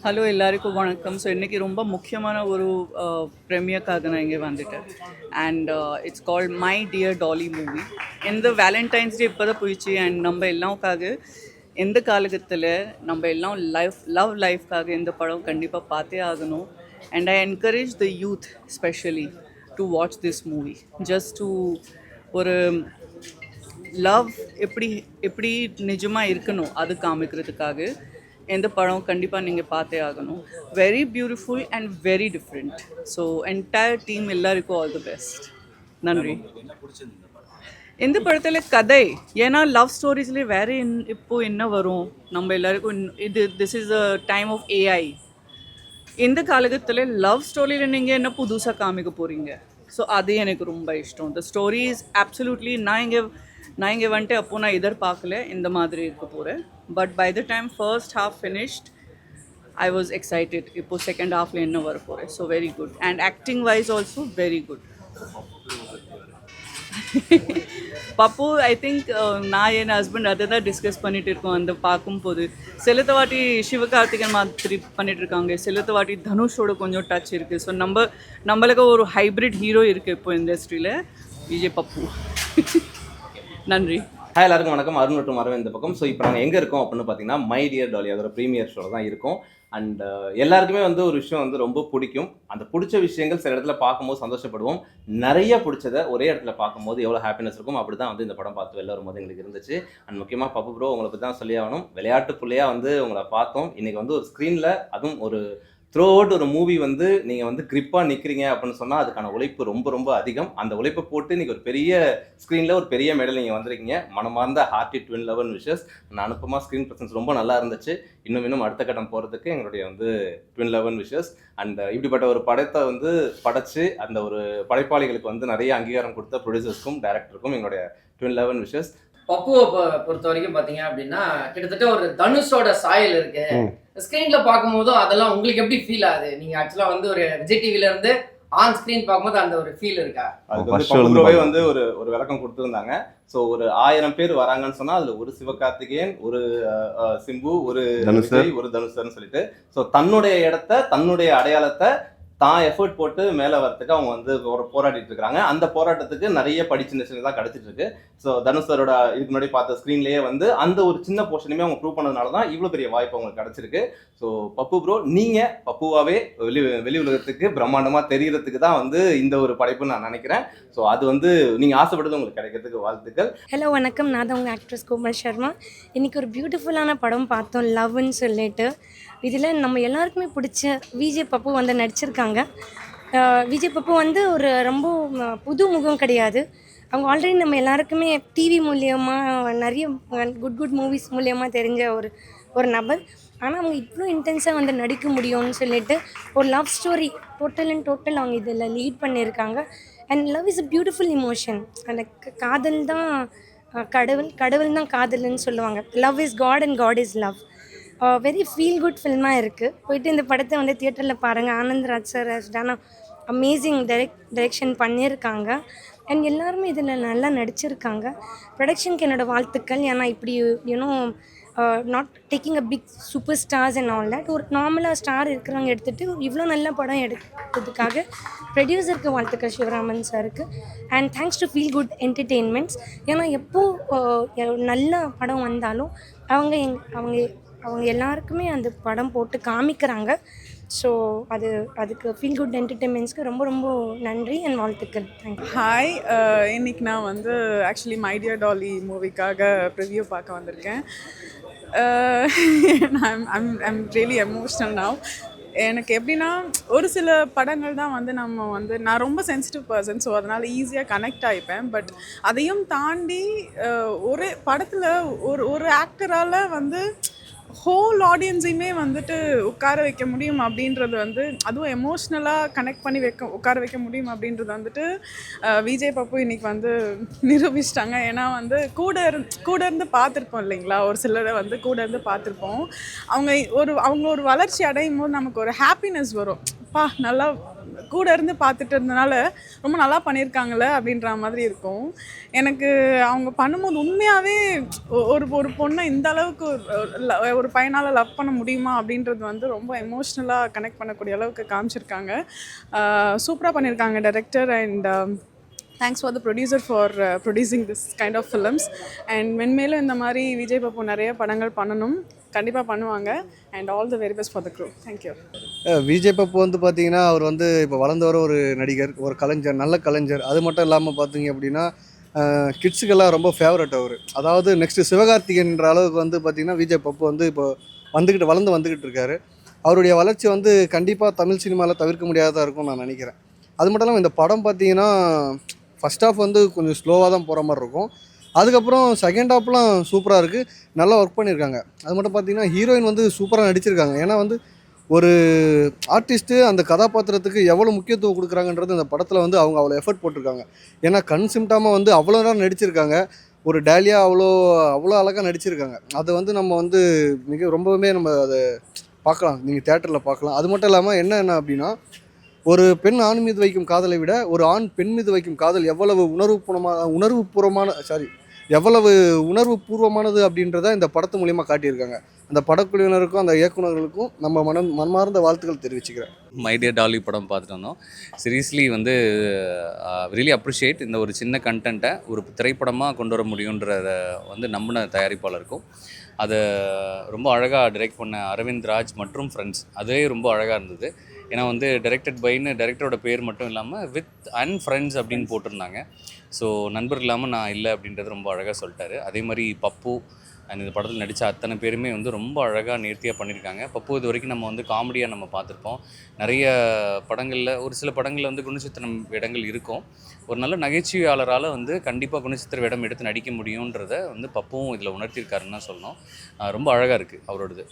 Hello எல்லாருக்கும் வணக்கம். So இன்றைக்கி ரொம்ப முக்கியமான ஒரு ப்ரெமியர்க்காக நான் இங்கே வந்துட்டேன். And it's called my dear Dolly movie. இந்த வேலண்டைன்ஸ் டே இப்போ தான் போயிடுச்சு. அண்ட் நம்ம எல்லாருக்காக எந்த காலகட்டத்தில் நம்ம எல்லாம் லவ் லைஃப்காக இந்த படம் கண்டிப்பாக பார்த்தே ஆகணும். And I encourage the youth specially to watch this movie just to ஒரு லவ் எப்படி எப்படி நிஜமாக இருக்கணும் அது காமிக்கிறதுக்காக இந்த படம் கண்டிப்பாக நீங்கள் பார்த்தே ஆகணும். Very beautiful and very different. So entire team எல்லாருக்கும் ஆல் தி பெஸ்ட். நன்றி. இந்த படத்தில் கதை, ஏன்னா லவ் ஸ்டோரிஸ்லேயே வேறு இப்போது என்ன வரும் நம்ம எல்லாருக்கும் this is a time of AI. இந்த காலகட்டத்தில் லவ் ஸ்டோரியில் நீங்கள் என்ன புதுசாக காமிக்க போகிறீங்க? ஸோ அது எனக்கு ரொம்ப இஷ்டம். த ஸ்டோரி இஸ் அப்சல்யூட்லி நான் இங்கே வந்துட்டு அப்போது நான் எதிர்பார்க்கல இந்த மாதிரி இருக்க போகிறேன். But by the time first half finished I was excited. இப்போது செகண்ட் ஹாஃபில் என்ன வர போகிறேன். So very good. And acting wise also very good. Pappu I think நான் என் ஹஸ்பண்ட் அதை தான் டிஸ்கஸ் பண்ணிகிட்டு இருக்கோம். அந்த பார்க்கும்போது சிலத்த வாட்டி சிவகார்த்திகன் மாதிரி பண்ணிகிட்டு இருக்காங்க, சிலத்த வாட்டி தனுஷோட கொஞ்சம் டச் இருக்குது. ஸோ நம்மளுக்கு ஒரு ஹைப்ரிட் ஹீரோ இருக்குது இப்போ இண்டஸ்ட்ரியில், விஜய் பப்பு. நன்றி. ஹாய் எல்லாருக்கும் வணக்கம். அருண் மற்றும் அரவிந்த் இந்த பக்கம். ஸோ இப்போ நாங்கள் எங்கே இருக்கோம் அப்படின்னு பார்த்தீங்கன்னா மை டியர் டாலி அதோட ப்ரீமியர் ஷோவில் தான் இருக்கும். அண்ட் எல்லாருக்குமே ஒரு விஷயம் ரொம்ப பிடிக்கும். அந்த பிடிச்ச விஷயங்கள் சில இடத்துல பார்க்கும்போது சந்தோஷப்படுவோம். நிறைய பிடிச்சதை ஒரே இடத்துல பார்க்கும்போது எவ்வளோ ஹாப்பினஸ் இருக்கும். அப்படி தான் இந்த படம் பார்த்து வெளில வரும்போது எங்களுக்கு இருந்துச்சு. அண்ட் முக்கியமாக பப்பு ப்ரோ உங்களை பற்றி தான் சொல்லி ஆகணும். விளையாட்டு பிள்ளையாக உங்களை பார்த்தோம். இன்றைக்கி ஒரு ஸ்க்ரீனில் அதுவும் ஒரு த்ரூ அவுட் ஒரு மூவி நீங்கள் கிரிப்பாக நிற்கிறீங்க அப்படின்னு சொன்னால் அதுக்கான உழைப்பு ரொம்ப ரொம்ப அதிகம். அந்த உழைப்பை போட்டு இன்றைக்கி ஒரு பெரிய ஸ்க்ரீனில் ஒரு பெரிய மெடல் நீங்கள் வந்திருக்கீங்க. மனமார்ந்த ஹார்ட்டி ட்வின் லவன் விஷஸ். நான் அனுப்பமாக ஸ்க்ரீன் ப்ரெசன்ஸ் ரொம்ப நல்லா இருந்துச்சு. இன்னும் அடுத்த கட்டம் போகிறதுக்கு எங்களுடைய ட்வின் லவன் விஷஸ். அண்ட் இப்படிப்பட்ட ஒரு படத்தை படைச்சு அந்த ஒரு படைப்பாளிகளுக்கு நிறைய அங்கீகாரம் கொடுத்த ப்ரொடியூசர்ஸ்க்கும் டைரக்டருக்கும் எங்களுடைய ட்வின் லவன் விஷஸ். பப்புவை பொறுத்த வரைக்கும் பார்த்தீங்க அப்படின்னா கிட்டத்தட்ட ஒரு தனுஷோட சாயல் இருக்கு. ஸ்கிரீன்ல பார்க்கும்போதும் அதெல்லாம் உங்களுக்கு எப்படி ஃபீல் ஆகுது? நீங்க ஆக்சுவலா ஒரு விஜய் டிவில இருந்து ஆன் ஸ்கிரீன் பார்க்கும்போது அந்த ஒரு ஃபீல் இருக்கா? அதுக்கு ஒரு விளக்கம் கொடுத்துருந்தாங்க. ஸோ ஒரு 1000 பேர் வராங்கன்னு சொன்னா அதுல ஒரு சிவகார்த்திகேயன், ஒரு சிம்பு, ஒரு விஜய், ஒரு தனுஷர்னு சொல்லிட்டு ஸோ தன்னுடைய இடத்த தன்னுடைய அடையாளத்தை தான் எஃபர்ட் போட்டு மேலே வரத்துக்கு அவங்க போராடிட்டு இருக்காங்க. அந்த போராட்டத்துக்கு நிறைய படிச்சு தான் கிடைச்சிட்டு இருக்கு. ஸோ தனுஷரோட இதுக்கு முன்னாடி பார்த்த ஸ்க்ரீன்லேயே அந்த ஒரு சின்ன போர்ஷனுமே அவங்க ப்ரூவ் பண்ணதுனால தான் இவ்வளோ பெரிய வாய்ப்பு அவங்களுக்கு கிடைச்சிருக்கு. ஸோ பப்பு ப்ரோ, நீங்கள் பப்புவாகவே வெளி உலகத்துக்கு பிரம்மாண்டமாக தெரியறதுக்கு தான் இந்த ஒரு படைப்புன்னு நான் நினைக்கிறேன். ஸோ அது நீங்கள் ஆசைப்பட்டது உங்களுக்கு கிடைக்கிறதுக்கு வாழ்த்துக்கள். ஹலோ வணக்கம். நான் தான் உங்கள் ஆக்ட்ரஸ் கோமல் சர்மா. இன்றைக்கி ஒரு பியூட்டிஃபுல்லான படம் பார்த்தோம், லவ்னு சொல்லிட்டு. இதில் நம்ம எல்லாருக்குமே பிடிச்ச விஜய் பப்பு நடிச்சிருக்காங்க. விஜய் பப்பு ஒரு ரொம்ப புது முகம் கிடையாது. அவங்க ஆல்ரெடி நம்ம எல்லாருக்குமே டிவி மூலியமாக நிறைய குட் மூவிஸ் மூலியமாக தெரிஞ்ச ஒரு நபர். ஆனால் அவங்க இவ்வளோ இன்டென்ஸாக நடிக்க முடியும்னு சொல்லிட்டு ஒரு லவ் ஸ்டோரி டோட்டல் அவங்க இதில் லீட் பண்ணியிருக்காங்க. And love is a beautiful emotion. அந்த காதல் தான் கடவுள் தான் காதல்னு சொல்லுவாங்க. Love is God and God is love. Very feel good ஃபில்மாக இருக்குது. போயிட்டு இந்த படத்தை தியேட்டரில் பாருங்கள். ஆனந்த்ராஜ் சார் டானா அமேசிங் டைரெக்ஷன் பண்ணியிருக்காங்க. அண்ட் எல்லாருமே இதில் நல்லா நடிச்சிருக்காங்க. ப்ரொடக்ஷனுக்கு என்னோடய வாழ்த்துக்கள். ஏன்னா இப்படி not taking a big super stars and all that, ஒரு நார்மலாக ஸ்டார் இருக்கிறவங்க எடுத்துகிட்டு இவ்வளோ நல்ல படம் எடுத்ததுக்காக ப்ரொடியூசருக்கு வாழ்த்துக்கள் சிவராமன் சாருக்கு. And thanks to feel good entertainments. ஏன்னா எப்போது நல்ல படம் வந்தாலும் அவங்க எல்லாருக்குமே அந்த படம் போட்டு காமிக்கிறாங்க. ஸோ அதுக்கு ஃபீல் குட் என்டர்டெயின்மெண்ட்ஸ்க்கு ரொம்ப ரொம்ப நன்றி அண்ட் வாழ்த்துக்கள். தேங்க்யூ. ஹாய், இன்றைக்கி நான் ஆக்சுவலி மை டியர் டாலி மூவிக்காக ப்ரிவ்யூ பார்க்க வந்திருக்கேன். I'm really emotional now. எனக்கு எப்படின்னா ஒரு சில படங்கள் தான் நம்ம நான் ரொம்ப சென்சிட்டிவ் பர்சன். ஸோ அதனால் ஈஸியாக கனெக்ட் ஆகிப்பேன். பட் அதையும் தாண்டி ஒரு படத்தில் ஒரு ஆக்டரால் ஹோல் ஆடியன்ஸையுமே உட்கார வைக்க முடியும் அப்படின்றது அதுவும் எமோஷ்னலாக கனெக்ட் பண்ணி உட்கார வைக்க முடியும் அப்படின்றது விஜய் பப்பு இன்னைக்கு நிரூபிச்சிட்டாங்க. ஏன்னா கூட இருந்து பார்த்துருப்போம் இல்லைங்களா, ஒரு சிலரை கூட இருந்து பார்த்துருப்போம். அவங்க ஒரு வளர்ச்சி அடையும் போது நமக்கு ஒரு ஹாப்பினஸ் வரும். நல்லா கூட இருந்து பார்த்துட்டு இருந்தனால ரொம்ப நல்லா பண்ணியிருக்காங்களே அப்படின்ற மாதிரி இருக்கும். எனக்கு அவங்க பண்ணும்போது உண்மையாகவே ஒரு பொண்ணை இந்த அளவுக்கு ஒரு பையனால் லவ் பண்ண முடியுமா அப்படின்றது வந்து ரொம்ப எமோஷ்னலாக கனெக்ட் பண்ணக்கூடிய அளவுக்கு காமிச்சிருக்காங்க. சூப்பராக பண்ணியிருக்காங்க director. And thanks for the producer for producing this kind of films. அண்ட் மென்மேலும் இந்த மாதிரி விஜய் பப்பு நிறைய படங்கள் பண்ணணும், கண்டிப்பாக பண்ணுவாங்க. And all the very best for the crew. Thank you. Vijay Pappu வந்து பார்த்தீங்கன்னா அவர் வந்து இப்போ வளர்ந்து வர ஒரு நடிகர், ஒரு கலைஞர், நல்ல கலைஞர். அது மட்டும் இல்லாமல் பார்த்தீங்க அப்படின்னா கிட்ஸுக்கெல்லாம் ரொம்ப ஃபேவரட் அவர். அதாவது நெக்ஸ்ட்டு சிவகார்த்திகேயன்ற அளவுக்கு வந்து பார்த்திங்கன்னா விஜய் பப்பு வந்து இப்போ வளர்ந்து வந்துக்கிட்டு இருக்காரு. அவருடைய வளர்ச்சி வந்து கண்டிப்பாக தமிழ் சினிமாவில் தவிர்க்க முடியாததாக இருக்கும்னு நான் நினைக்கிறேன். அது மட்டும் இல்லாமல் இந்த படம் பார்த்தீங்கன்னா ஃபஸ்ட் ஹாஃப் வந்து கொஞ்சம் ஸ்லோவாக தான் போகிற மாதிரி இருக்கும். அதுக்கப்புறம் செகண்ட் ஹாஃப்லாம் சூப்பராக இருக்குது, நல்லா ஒர்க் பண்ணியிருக்காங்க. அது மட்டும் பார்த்தீங்கன்னா ஹீரோயின் வந்து சூப்பராக நடிச்சிருக்காங்க. ஏன்னா வந்து ஒரு ஆர்டிஸ்ட்டு அந்த கதாபாத்திரத்துக்கு எவ்வளோ முக்கியத்துவம் கொடுக்குறாங்கன்றது இந்த படத்தில் வந்து அவங்க அவ்வளோ எஃபர்ட் போட்டிருக்காங்க. ஏன்னா கண் சிம்டாமல் வந்து அவ்வளோ நேரம் நடிச்சிருக்காங்க. ஒரு டேலியா அவ்வளோ அழகாக நடிச்சிருக்காங்க. அதை வந்து நம்ம வந்து ரொம்பவுமே நம்ம அதை பார்க்கலாம், நீங்கள் தேட்டரில் பார்க்கலாம். அது மட்டும் இல்லாமல் என்ன அப்படின்னா, ஒரு பெண் ஆண் மீது வைக்கும் காதலை விட ஒரு ஆண் பெண் மீது வைக்கும் காதல் எவ்வளவு உணர்வுபூர்வமானது அப்படின்றத இந்த படத்து மூலிமா காட்டியிருக்காங்க. அந்த படக்குழுவினருக்கும் அந்த இயக்குநர்களுக்கும் நம்ம மனமார்ந்த வாழ்த்துக்கள் தெரிவிச்சுக்கிறேன். மை டியர் டாலி படம் பார்த்துட்டு வந்தோம். சீரியஸ்லி வந்து ரியலி அப்ரிஷியேட் இந்த ஒரு சின்ன கண்டென்ட்டை ஒரு திரைப்படமாக கொண்டு வர முடியுன்றத வந்து நம்பின தயாரிப்பாளருக்கும், அதை ரொம்ப அழகாக டைரக்ட் பண்ண அரவிந்த் ராஜ் மற்றும் ஃப்ரெண்ட்ஸ், அதே ரொம்ப அழகாக இருந்தது. ஏன்னா வந்து டைரக்டட் பைன்னு டைரக்டரோட பேர் மட்டும் இல்லாமல் வித் அண்ட் ஃப்ரெண்ட்ஸ் அப்படின்னு போட்டிருந்தாங்க. ஸோ நண்பர் இல்லாமல் நான் இல்லை அப்படின்றது ரொம்ப அழகாக சொல்லிட்டாரு. அதே மாதிரி பப்பு அண்ட் இந்த படத்தில் நடித்த அத்தனை பேருமே வந்து ரொம்ப அழகாக நேர்த்தியாக பண்ணியிருக்காங்க. பப்பு இது வரைக்கும் நம்ம வந்து காமெடியாக நம்ம பார்த்துருப்போம். நிறைய படங்களில், ஒரு சில படங்களில் வந்து குணச்சித்திரம் இடங்கள் இருக்கும். ஒரு நல்ல நகைச்சுவையாளரால் வந்து கண்டிப்பாக குணச்சித்திர வேடம் எடுத்து நடிக்க முடியுன்றத வந்து பப்புவும் இதில் உணர்த்தியிருக்காருன்னு தான் சொல்லணும். ரொம்ப அழகாக இருக்குது அவரோடது.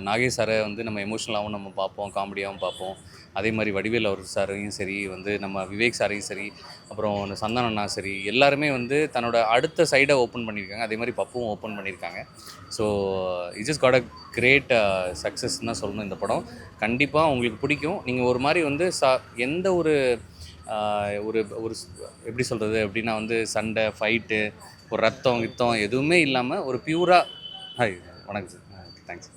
நாகேஷ் சாரை வந்து நம்ம எமோஷ்னலாகவும் நம்ம பார்ப்போம், காமெடியாகவும் பார்ப்போம். அதே மாதிரி வடிவேல் அவர் சாரையும் சரி, வந்து நம்ம விவேக் சாரையும் சரி, அப்புறம் சந்தானம் அண்ணா சரி, எல்லாருமே வந்து தன்னோட அடுத்த சைடை ஓப்பன் பண்ணியிருக்காங்க. அதே மாதிரி பப்புவும் ஓப்பன் பண்ணியிருக்காங்க. So it just got a great சக்ஸஸ்ன்னு தான் சொல்லணும். இந்த படம் கண்டிப்பாக உங்களுக்கு பிடிக்கும். நீங்கள் ஒரு மாதிரி வந்து எந்த ஒரு ஒரு ஒரு எப்படி சொல்கிறது அப்படின்னா வந்து சண்டை, ஃபைட்டு, ஒரு ரத்தம் எதுவுமே இல்லாமல் ஒரு பியூராக வணக்கம் சார், தேங்க்ஸ்.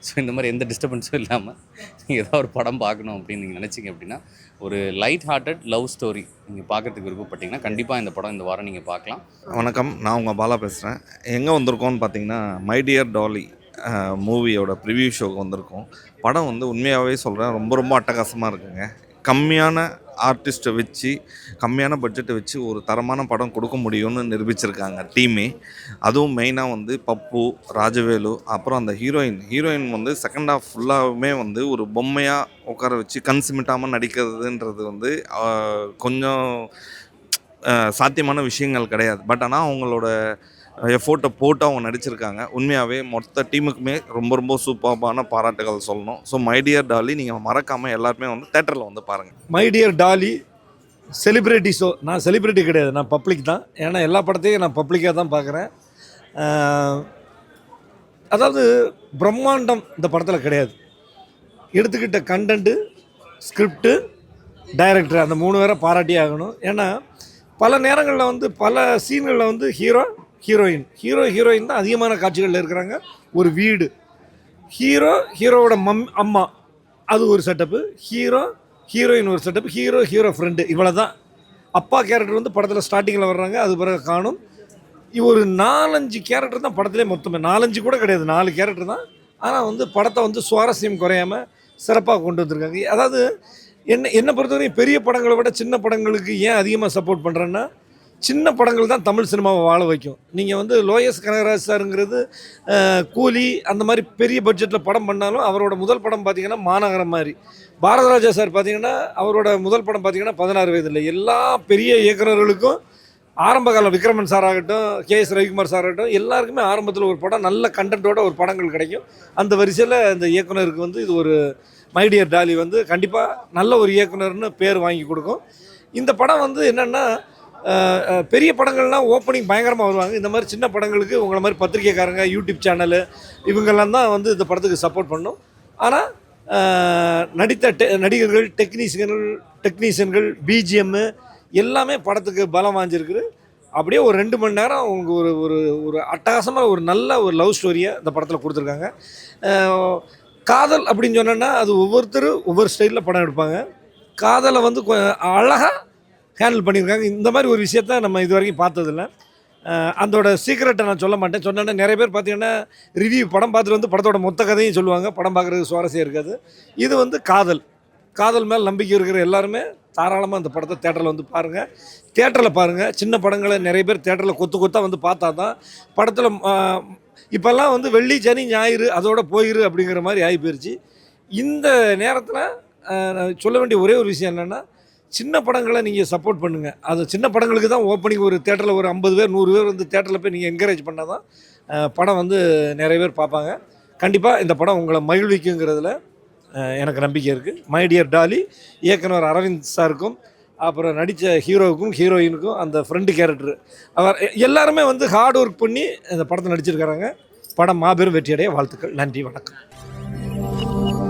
ஸோ இந்த மாதிரி எந்த டிஸ்டர்பன்ஸும் இல்லாமல் நீங்கள் ஏதாவது ஒரு படம் பார்க்கணும் அப்படின்னு நீங்கள் நினச்சிங்க அப்படின்னா, ஒரு லைட் ஹார்ட்டட் லவ் ஸ்டோரி நீங்கள் பார்க்குறதுக்கு விருப்பப்பட்டீங்கன்னா கண்டிப்பாக இந்த படம் இந்த வாரம் நீங்கள் பார்க்கலாம். வணக்கம், நான் உங்கள் பாலா பேசுகிறேன். எங்கே வந்திருக்கோன்னு பார்த்தீங்கன்னா மை டியர் டாலி மூவியோட ப்ரிவ்யூ ஷோக்கு வந்திருக்கோம். படம் வந்து உண்மையாகவே சொல்கிறேன், ரொம்ப அட்டகாசமாக இருக்குங்க. கம்மியான ஆர்டிஸ்ட்டை வச்சு, கம்மியான பட்ஜெட்டை வச்சு ஒரு தரமான படம் கொடுக்க முடியும்னு நிரூபிச்சிருக்காங்க டீமே. அதுவும் மெயினாக வந்து பப்பு, ராஜவேலு, அப்புறம் அந்த ஹீரோயின் வந்து செகண்ட் ஹாஃப் ஃபுல்லாகவுமே வந்து ஒரு பொம்மையாக உட்கார வச்சு கண் சிமிட்டாமல் நடிக்கிறதுன்றது வந்து கொஞ்சம் சாத்தியமான விஷயங்கள் கிடையாது. பட் ஆனால் அவங்களோட எஃபோர்ட்டை போட்டு அவங்க நடிச்சிருக்காங்க. உண்மையாகவே மொத்த டீமுக்குமே ரொம்ப சூப்பரான பாராட்டுகள் சொல்லணும். ஸோ மை டியர் டாலி நீங்கள் மறக்காமல் எல்லாருமே வந்து தேட்டரில் வந்து பாருங்கள். My dear Dolly celebrity show. நான் செலிப்ரிட்டி கிடையாது, நான் பப்ளிக் தான். ஏன்னா எல்லா படத்தையும் நான் பப்ளிக்காக தான் பார்க்குறேன். அதாவது பிரம்மாண்டம் இந்த படத்தில் கிடையாது. எடுத்துக்கிட்ட கண்டென்ட்டு, ஸ்கிரிப்டு, டைரக்டர், அந்த 3 பேரை பாராட்டி ஆகணும். ஏன்னா பல நேரங்களில் வந்து பல சீன்களில் வந்து ஹீரோயின் தான் அதிகமான காட்சிகளில் இருக்கிறாங்க. ஒரு வீடு, ஹீரோவோட அம்மா, அது ஒரு செட்டப்பு, ஹீரோயின் ஒரு செட்டப்பு, ஹீரோ ஃப்ரெண்டு, இவ்வளோ தான். அப்பா கேரக்டர் வந்து படத்தில் ஸ்டார்டிங்கில் வர்றாங்க, அது பிறகு காணும். ஒரு 4-5 கேரக்டர் தான் படத்திலே மொத்தமே. 4-5 கூட கிடையாது, 4 கேரக்டர் தான். ஆனால் வந்து படத்தை வந்து சுவாரஸ்யம் குறையாமல் சிறப்பாக கொண்டு வந்திருக்காங்க. அதாவது என்னை பொறுத்தவரைக்கும் பெரிய படங்களை விட சின்ன படங்களுக்கு ஏன் அதிகமாக சப்போர்ட் பண்ணுறேன்னா, சின்ன படங்கள் தான் தமிழ் சினிமாவை வாழ வைக்கும். நீங்கள் வந்து லோயஸ் கனகராஜ் சாருங்கிறது கூலி அந்த மாதிரி பெரிய பட்ஜெட்டில் படம் பண்ணாலும் அவரோட முதல் படம் பார்த்திங்கன்னா மாநகரம் மாதிரி. பாரதராஜா சார் பார்த்திங்கன்னா அவரோட முதல் படம் பார்த்திங்கன்னா 16 வயதில். எல்லா பெரிய இயக்குநர்களுக்கும் ஆரம்ப காலம், விக்ரமன் சார் ஆகட்டும், கேஎஸ் ரவிக்குமார் சார் ஆகட்டும், எல்லாருக்குமே ஆரம்பத்தில் ஒரு படம் நல்ல கண்டென்ட்டோட ஒரு படங்கள் கிடைக்கும். அந்த வரிசையில் இந்த இயக்குனருக்கு வந்து இது ஒரு மை டியர் டாலி வந்து கண்டிப்பாக நல்ல ஒரு இயக்குனர்னு பேர் வாங்கி கொடுக்கும். இந்த படம் வந்து என்னென்னா, பெரிய படங்கள்லாம் ஓப்பனிங் பயங்கரமாக வருவாங்க. இந்த மாதிரி சின்ன படங்களுக்கு உங்களை மாதிரி பத்திரிக்கைக்காரங்க, யூடியூப் சேனலு, இவங்கெல்லாம் தான் வந்து இந்த படத்துக்கு சப்போர்ட் பண்ணணும். ஆனால் நடித்த நடிகர்கள் டெக்னீஷியன்கள் பிஜிஎம்மு எல்லாமே படத்துக்கு பலம் வாங்கியிருக்குது. அப்படியே ஒரு 2 மணி நேரம் அவங்க ஒரு ஒரு ஒரு அட்டகாசமாக ஒரு நல்ல ஒரு லவ் ஸ்டோரியை இந்த படத்தில் கொடுத்துருக்காங்க. காதல் அப்படின்னு சொன்னோன்னா அது ஒவ்வொருத்தரும் ஒவ்வொரு ஸ்டைலில் படம் எடுப்பாங்க. காதலை வந்து அழகாக ஹேண்டில் பண்ணியிருக்காங்க. இந்த மாதிரி ஒரு விஷயத்த நம்ம இது வரைக்கும் பார்த்ததில்ல. அதோட சீக்கிரட்டை நான் சொல்ல மாட்டேன். சொன்னேன்னா நிறைய பேர் பார்த்தீங்கன்னா ரிவ்யூ படம் பார்த்துட்டு வந்து படத்தோட மொத்த கதையும் சொல்லுவாங்க. படம் பார்க்குறதுக்கு சுவாரஸ்யம் இருக்காது. இது வந்து காதல் மேல் நம்பிக்கை இருக்கிற எல்லாருமே தாராளமாக இந்த படத்தை தேட்டரில் வந்து பாருங்கள். தேட்டரில் பாருங்கள். சின்ன படங்களை நிறைய பேர் தேட்டரில் கொத்தாக வந்து பார்த்தா தான் படத்தில் இப்போல்லாம் வந்து வெள்ளி சனி ஞாயிறு அதோட போயிரு அப்படிங்கிற மாதிரி ஆகி போயிடுச்சு. இந்த நேரத்தில் நான் சொல்ல வேண்டிய ஒரே ஒரு விஷயம் என்னென்னா, சின்ன படங்களை நீங்கள் சப்போர்ட் பண்ணுங்கள். அது சின்ன படங்களுக்கு தான் ஓப்பனிங் ஒரு தேட்டரில் ஒரு 50 பேர் 100 பேர் வந்து தேட்டரில் போய் நீங்கள் என்கரேஜ் பண்ணால் தான் படம் வந்து நிறைய பேர் பார்ப்பாங்க. கண்டிப்பாக இந்த படம் உங்களை மகிழ்விக்குங்கிறதுல எனக்கு நம்பிக்கை இருக்குது. மை டியர் டாலி இயக்குனர் அரவிந்த் சாருக்கும் அப்புறம் நடித்த ஹீரோவுக்கும் ஹீரோயினுக்கும் அந்த ஃப்ரெண்டு கேரக்டர் அவர் எல்லாருமே வந்து ஹார்ட் ஒர்க் பண்ணி இந்த படத்தை நடிச்சிருக்கிறாங்க. படம் மாபெரும் வெற்றியடைய வாழ்த்துக்கள். நன்றி, வணக்கம்.